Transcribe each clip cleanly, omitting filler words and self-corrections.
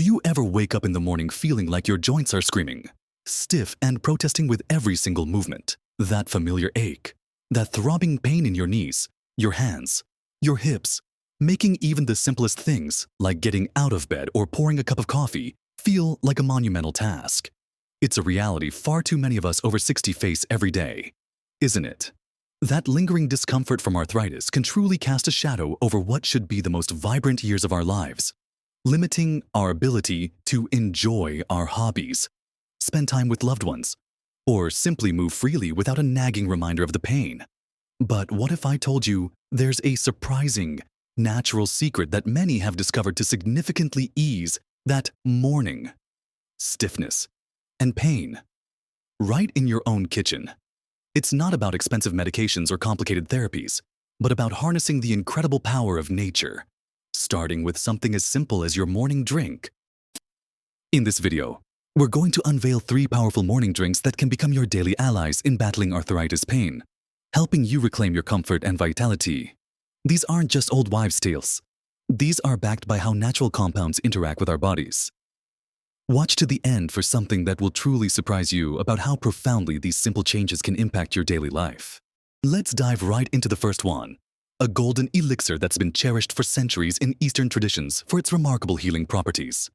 Do you ever wake up in the morning feeling like your joints are screaming, stiff and protesting with every single movement? That familiar ache, that throbbing pain in your knees, your hands, your hips, making even the simplest things, like getting out of bed or pouring a cup of coffee, feel like a monumental task. It's a reality far too many of us over 60 face every day, isn't it? That lingering discomfort from arthritis can truly cast a shadow over what should be the most vibrant years of our lives, limiting our ability to enjoy our hobbies, spend time with loved ones, or simply move freely without a nagging reminder of the pain. But what if I told you there's a surprising, natural secret that many have discovered to significantly ease that morning stiffness and pain right in your own kitchen? It's not about expensive medications or complicated therapies, but about harnessing the incredible power of nature, starting with something as simple as your morning drink. In this video, we're going to unveil 3 powerful morning drinks that can become your daily allies in battling arthritis pain, helping you reclaim your comfort and vitality. These aren't just old wives' tales. These are backed by how natural compounds interact with our bodies. Watch to the end for something that will truly surprise you about how profoundly these simple changes can impact your daily life. Let's dive right into the first one, a golden elixir that's been cherished for centuries in Eastern traditions for its remarkable healing properties.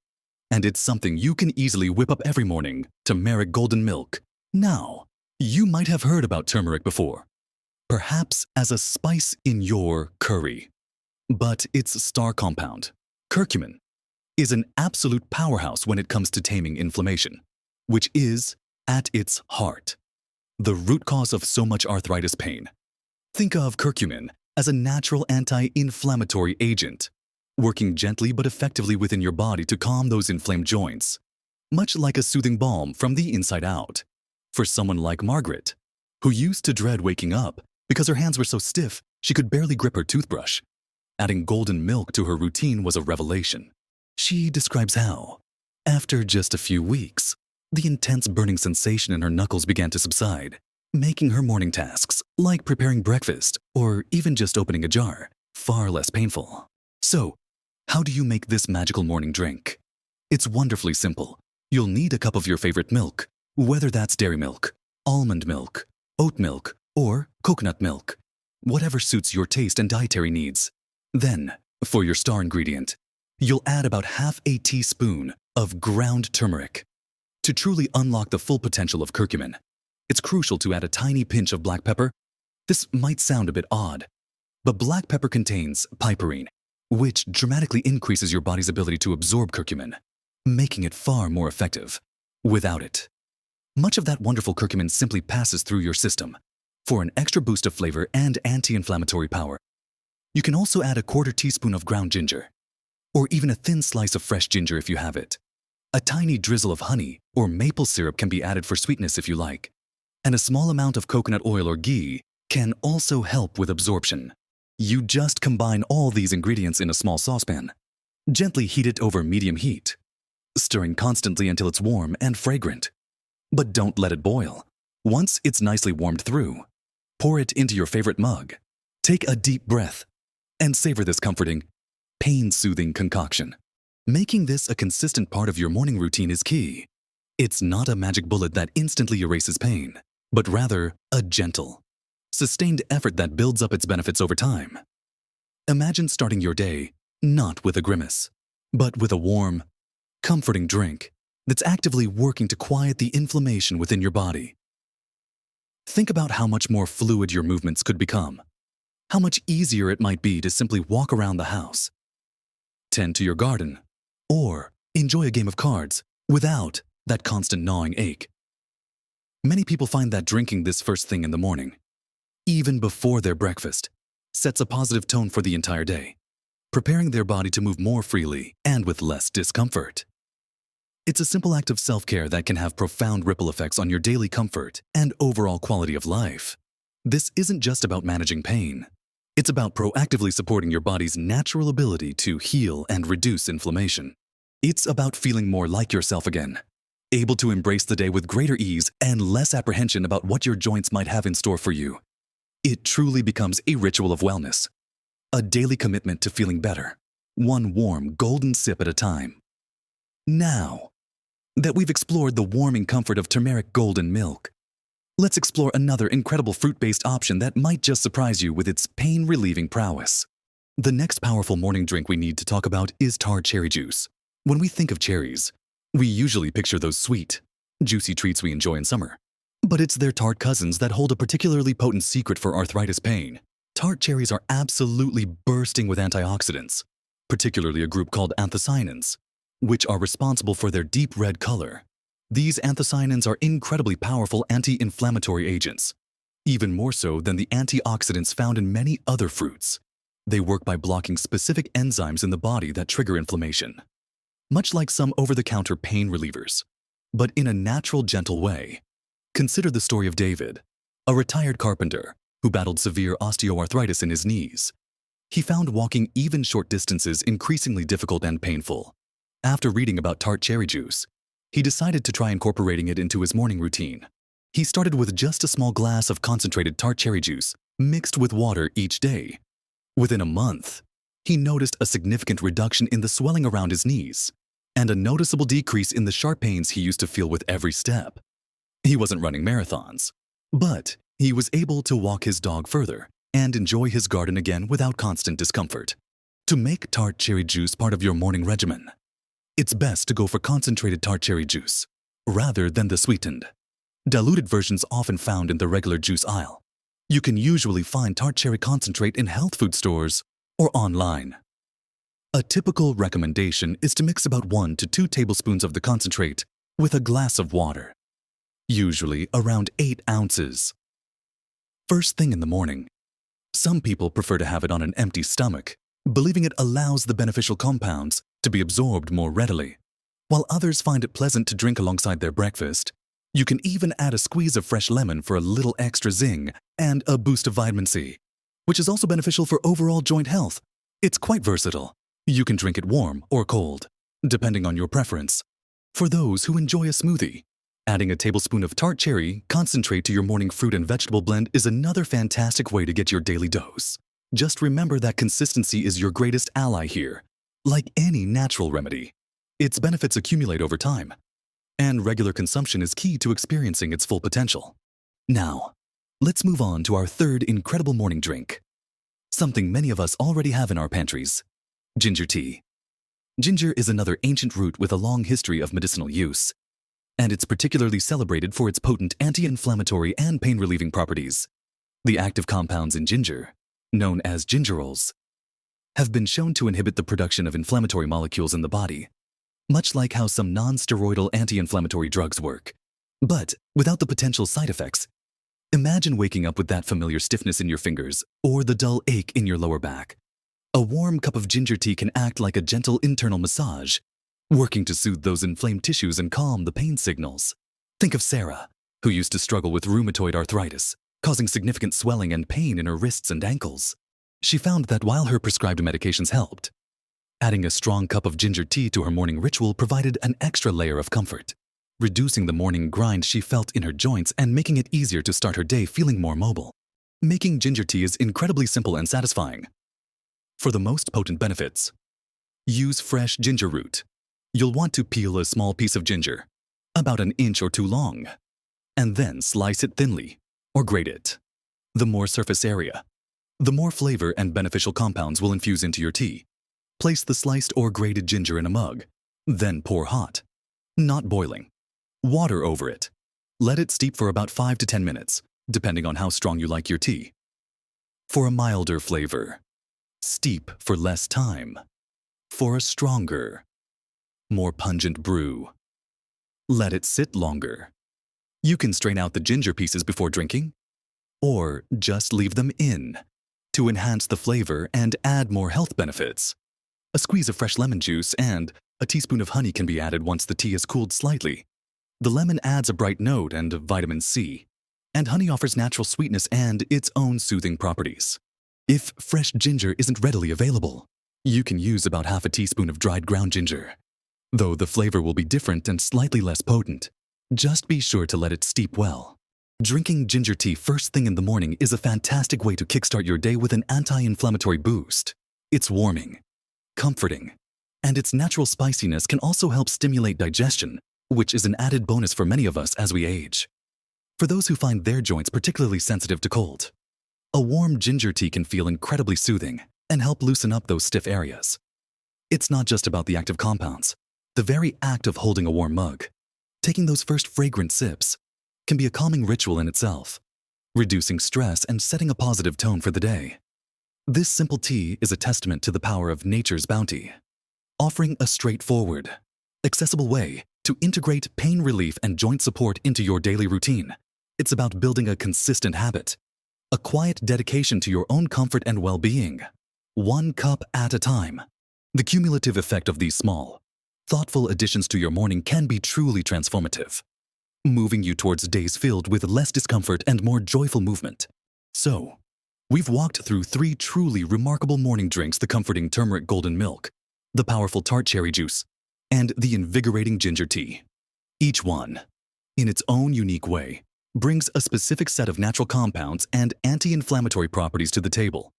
And it's something you can easily whip up every morning: turmeric golden milk. Now, you might have heard about turmeric before, perhaps as a spice in your curry. But its star compound, curcumin, is an absolute powerhouse when it comes to taming inflammation, which is, at its heart, the root cause of so much arthritis pain. Think of curcumin as a natural anti-inflammatory agent, working gently but effectively within your body to calm those inflamed joints, much like a soothing balm from the inside out. For someone like Margaret, who used to dread waking up because her hands were so stiff she could barely grip her toothbrush, adding golden milk to her routine was a revelation. She describes how, after just a few weeks, the intense burning sensation in her knuckles began to subside, making her morning tasks, like preparing breakfast or even just opening a jar, far less painful. So, how do you make this magical morning drink? It's wonderfully simple. You'll need a cup of your favorite milk, whether that's dairy milk, almond milk, oat milk, or coconut milk, whatever suits your taste and dietary needs. Then, for your star ingredient, you'll add about half a teaspoon of ground turmeric. To truly unlock the full potential of curcumin, it's crucial to add a tiny pinch of black pepper. This might sound a bit odd, but black pepper contains piperine, which dramatically increases your body's ability to absorb curcumin, making it far more effective. Without it, much of that wonderful curcumin simply passes through your system. For an extra boost of flavor and anti-inflammatory power, you can also add a 1/4 teaspoon of ground ginger, or even a thin slice of fresh ginger if you have it. A tiny drizzle of honey or maple syrup can be added for sweetness if you like, and a small amount of coconut oil or ghee can also help with absorption. You just combine all these ingredients in a small saucepan. Gently heat it over medium heat, stirring constantly until it's warm and fragrant. But don't let it boil. Once it's nicely warmed through, pour it into your favorite mug. Take a deep breath and savor this comforting, pain-soothing concoction. Making this a consistent part of your morning routine is key. It's not a magic bullet that instantly erases pain, but rather a gentle, sustained effort that builds up its benefits over time. Imagine starting your day not with a grimace, but with a warm, comforting drink that's actively working to quiet the inflammation within your body. Think about how much more fluid your movements could become, how much easier it might be to simply walk around the house, tend to your garden, or enjoy a game of cards without that constant gnawing ache. Many people find that drinking this first thing in the morning, even before their breakfast, sets a positive tone for the entire day, preparing their body to move more freely and with less discomfort. It's a simple act of self-care that can have profound ripple effects on your daily comfort and overall quality of life. This isn't just about managing pain. It's about proactively supporting your body's natural ability to heal and reduce inflammation. It's about feeling more like yourself again, able to embrace the day with greater ease and less apprehension about what your joints might have in store for you. It truly becomes a ritual of wellness, a daily commitment to feeling better, one warm, golden sip at a time. Now that we've explored the warming comfort of turmeric golden milk, let's explore another incredible fruit-based option that might just surprise you with its pain-relieving prowess. The next powerful morning drink we need to talk about is tart cherry juice. When we think of cherries, we usually picture those sweet, juicy treats we enjoy in summer. But it's their tart cousins that hold a particularly potent secret for arthritis pain. Tart cherries are absolutely bursting with antioxidants, particularly a group called anthocyanins, which are responsible for their deep red color. These anthocyanins are incredibly powerful anti-inflammatory agents, even more so than the antioxidants found in many other fruits. They work by blocking specific enzymes in the body that trigger inflammation, much like some over-the-counter pain relievers, but in a natural, gentle way. Consider the story of David, a retired carpenter who battled severe osteoarthritis in his knees. He found walking even short distances increasingly difficult and painful. After reading about tart cherry juice, he decided to try incorporating it into his morning routine. He started with just a small glass of concentrated tart cherry juice mixed with water each day. Within a month, he noticed a significant reduction in the swelling around his knees and a noticeable decrease in the sharp pains he used to feel with every step. He wasn't running marathons, but he was able to walk his dog further and enjoy his garden again without constant discomfort. To make tart cherry juice part of your morning regimen, it's best to go for concentrated tart cherry juice rather than the sweetened, diluted versions often found in the regular juice aisle. You can usually find tart cherry concentrate in health food stores or online. A typical recommendation is to mix about 1 to 2 tablespoons of the concentrate with a glass of water, usually around 8 ounces. First thing in the morning. Some people prefer to have it on an empty stomach, believing it allows the beneficial compounds to be absorbed more readily, while others find it pleasant to drink alongside their breakfast. You can even add a squeeze of fresh lemon for a little extra zing and a boost of vitamin C, which is also beneficial for overall joint health. It's quite versatile. You can drink it warm or cold, depending on your preference. For those who enjoy a smoothie, adding a tablespoon of tart cherry concentrate to your morning fruit and vegetable blend is another fantastic way to get your daily dose. Just remember that consistency is your greatest ally here. Like any natural remedy, its benefits accumulate over time, and regular consumption is key to experiencing its full potential. Now, let's move on to our third incredible morning drink, something many of us already have in our pantries: ginger tea. Ginger is another ancient root with a long history of medicinal use, and it's particularly celebrated for its potent anti-inflammatory and pain-relieving properties. The active compounds in ginger, known as gingerols, have been shown to inhibit the production of inflammatory molecules in the body, much like how some non-steroidal anti-inflammatory drugs work. But without the potential side effects. Imagine waking up with that familiar stiffness in your fingers or the dull ache in your lower back. A warm cup of ginger tea can act like a gentle internal massage, working to soothe those inflamed tissues and calm the pain signals. Think of Sarah, who used to struggle with rheumatoid arthritis, causing significant swelling and pain in her wrists and ankles. She found that while her prescribed medications helped, adding a strong cup of ginger tea to her morning ritual provided an extra layer of comfort, reducing the morning grind she felt in her joints and making it easier to start her day feeling more mobile. Making ginger tea is incredibly simple and satisfying. For the most potent benefits, use fresh ginger root. You'll want to peel a small piece of ginger, about 1 inch or 2 long, and then slice it thinly or grate it. The more surface area, the more flavor and beneficial compounds will infuse into your tea. Place the sliced or grated ginger in a mug, then pour hot, not boiling, water over it. Let it steep for about 5 to 10 minutes, depending on how strong you like your tea. For a milder flavor, steep for less time. For a stronger, more pungent brew, let it sit longer. You can strain out the ginger pieces before drinking, or just leave them in to enhance the flavor and add more health benefits. A squeeze of fresh lemon juice and a teaspoon of honey can be added once the tea has cooled slightly. The lemon adds a bright note and vitamin C, and honey offers natural sweetness and its own soothing properties. If fresh ginger isn't readily available, you can use about half a teaspoon of dried ground ginger. Though the flavor will be different and slightly less potent, just be sure to let it steep well. Drinking ginger tea first thing in the morning is a fantastic way to kickstart your day with an anti-inflammatory boost. It's warming, comforting, And its natural spiciness can also help stimulate digestion, which is an added bonus for many of us as we age. For those who find their joints particularly sensitive to cold, a warm ginger tea can feel incredibly soothing and help loosen up those stiff areas. It's not just about the active compounds. The very act of holding a warm mug, taking those first fragrant sips, can be a calming ritual in itself, reducing stress and setting a positive tone for the day. This simple tea is a testament to the power of nature's bounty, offering a straightforward, accessible way to integrate pain relief and joint support into your daily routine. It's about building a consistent habit, a quiet dedication to your own comfort and well-being, one cup at a time. The cumulative effect of these small, thoughtful additions to your morning can be truly transformative, moving you towards days filled with less discomfort and more joyful movement. So, we've walked through 3 truly remarkable morning drinks: the comforting turmeric golden milk, the powerful tart cherry juice, and the invigorating ginger tea. Each one, in its own unique way, brings a specific set of natural compounds and anti-inflammatory properties to the table,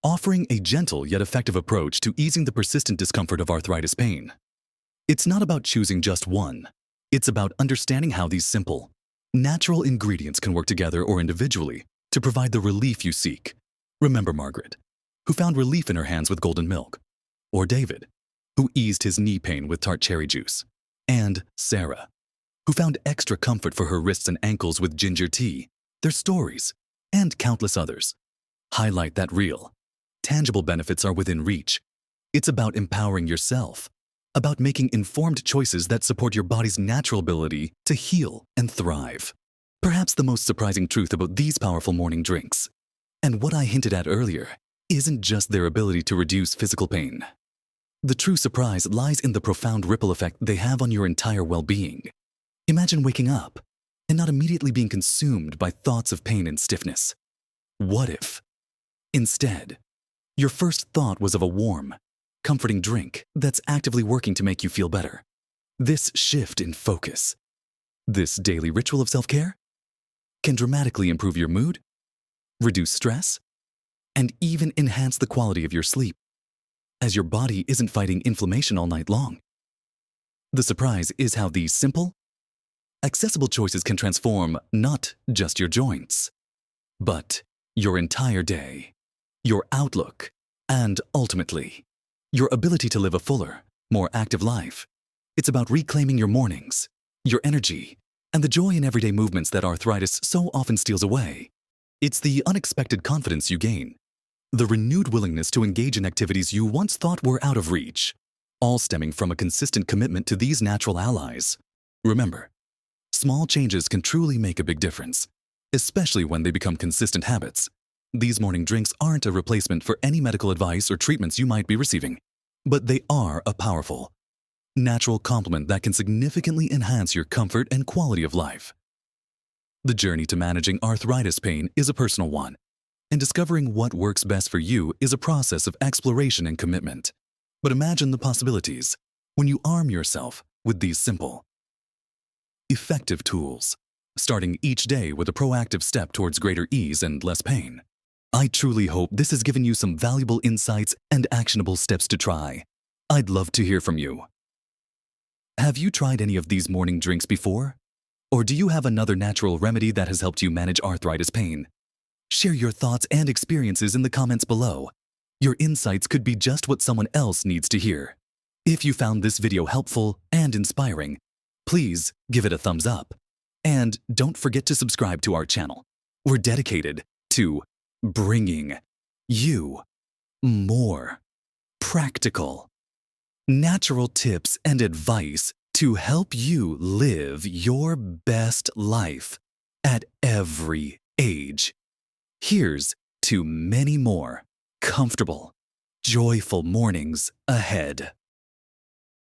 offering a gentle yet effective approach to easing the persistent discomfort of arthritis pain. It's not about choosing just one. It's about understanding how these simple, natural ingredients can work together or individually to provide the relief you seek. Remember Margaret, who found relief in her hands with golden milk, or David, who eased his knee pain with tart cherry juice, and Sarah, who found extra comfort for her wrists and ankles with ginger tea. Their stories, and countless others, highlight that real, tangible benefits are within reach. It's about empowering yourself, about making informed choices that support your body's natural ability to heal and thrive. Perhaps the most surprising truth about these powerful morning drinks, and what I hinted at earlier, isn't just their ability to reduce physical pain. The true surprise lies in the profound ripple effect they have on your entire well-being. Imagine waking up and not immediately being consumed by thoughts of pain and stiffness. What if, instead, your first thought was of a warm, comforting drink that's actively working to make you feel better? This shift in focus, this daily ritual of self-care, can dramatically improve your mood, reduce stress, and even enhance the quality of your sleep, as your body isn't fighting inflammation all night long. The surprise is how these simple, accessible choices can transform not just your joints, but your entire day, your outlook, and ultimately, your ability to live a fuller, more active life. It's about reclaiming your mornings, your energy, and the joy in everyday movements that arthritis so often steals away. It's the unexpected confidence you gain, the renewed willingness to engage in activities you once thought were out of reach, all stemming from a consistent commitment to these natural allies. Remember, small changes can truly make a big difference, especially when they become consistent habits. These morning drinks aren't a replacement for any medical advice or treatments you might be receiving, but they are a powerful, natural complement that can significantly enhance your comfort and quality of life. The journey to managing arthritis pain is a personal one, and discovering what works best for you is a process of exploration and commitment. But imagine the possibilities when you arm yourself with these simple, effective tools, starting each day with a proactive step towards greater ease and less pain. I truly hope this has given you some valuable insights and actionable steps to try. I'd love to hear from you. Have you tried any of these morning drinks before? Or do you have another natural remedy that has helped you manage arthritis pain? Share your thoughts and experiences in the comments below. Your insights could be just what someone else needs to hear. If you found this video helpful and inspiring, please give it a thumbs up. And don't forget to subscribe to our channel. We're dedicated to bringing you more practical, natural tips and advice to help you live your best life at every age. Here's to many more comfortable, joyful mornings ahead.